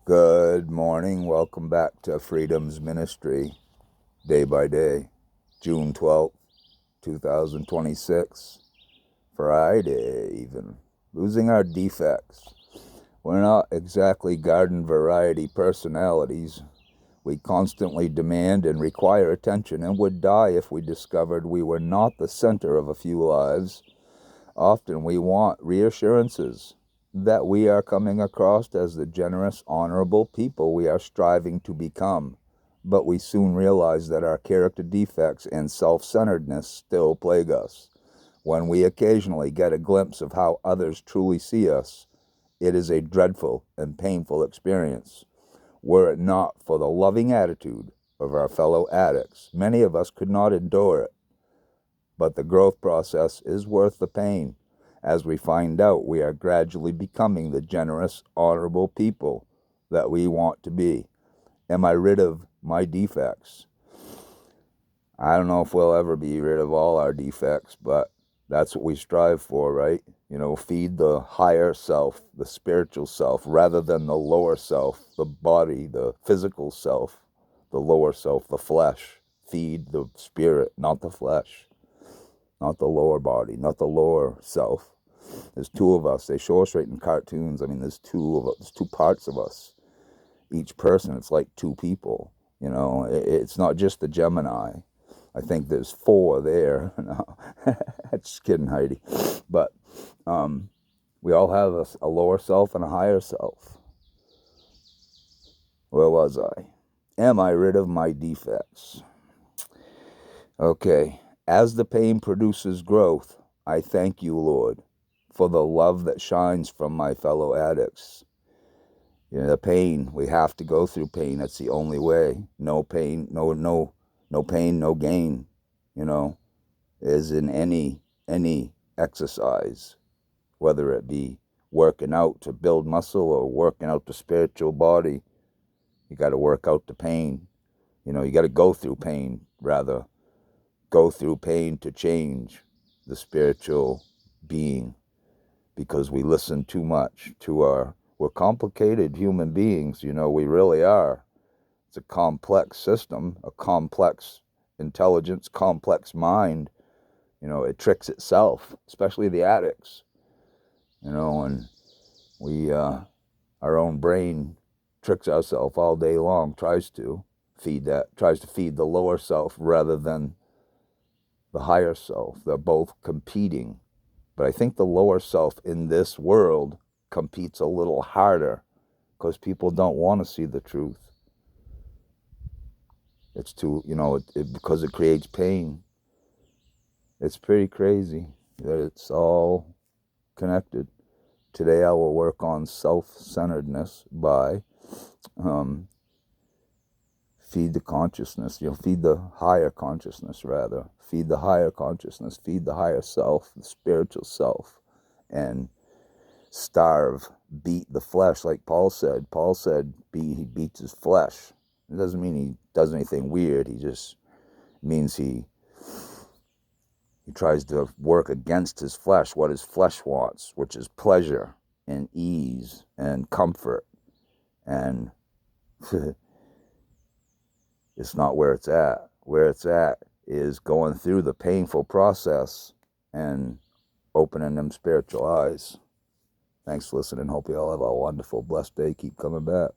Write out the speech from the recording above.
Good morning. Welcome back to Freedom's Ministry, day by day, June 12th, 2026, Friday even. Losing our defects. We're not exactly garden variety personalities. We constantly demand and require attention and would die if we discovered we were not the center of a few lives. Often we want reassurances that we are coming across as the generous, honorable people we are striving to become, but we soon realize that our character defects and self-centeredness still plague us. When we occasionally get a glimpse of how others truly see us, it is a dreadful and painful experience. Were it not for the loving attitude of our fellow addicts, many of us could not endure it. But the growth process is worth the pain. As we find out, we are gradually becoming the generous, honorable people that we want to be. Am I rid of my defects? I don't know if we'll ever be rid of all our defects, but that's what we strive for, right? Feed the higher self, the spiritual self, rather than the lower self, the body, the physical self, the lower self, the flesh. Feed the spirit, not the flesh. Not the lower body, not the lower self. There's two of us. They show us right in cartoons. I mean, there's two of us. There's two parts of us. Each person, it's like two people. It's not just the Gemini. I think there's four there. No, just kidding, Heidi. But we all have a lower self and a higher self. Where was I? Am I rid of my defects? Okay. As the pain produces growth, I thank you, Lord, for the love that shines from my fellow addicts. The pain, we have to go through pain. That's the only way. No pain, no pain, no gain, is in any exercise, whether it be working out to build muscle or working out the spiritual body. You got to work out the pain. You got to go through pain, rather. Go through pain to change the spiritual being, because we listen too much to we're complicated human beings, we really are. It's a complex system, a complex intelligence, complex mind. It tricks itself, especially the addicts, and our own brain tricks ourselves all day long, tries to feed the lower self rather than the higher self. They're both competing. But I think the lower self in this world competes a little harder because people don't want to see the truth. It's too, because it creates pain. It's pretty crazy that it's all connected. Today I will work on self-centeredness by feed the consciousness, feed the higher consciousness, rather. Feed the higher consciousness, feed the higher self, the spiritual self, and starve, beat the flesh, like Paul said. Paul said he beats his flesh. It doesn't mean he does anything weird. He just means he tries to work against his flesh, what his flesh wants, which is pleasure and ease and comfort. And it's not where it's at. Where it's at is going through the painful process and opening them spiritual eyes. Thanks for listening. Hope you all have a wonderful, blessed day. Keep coming back.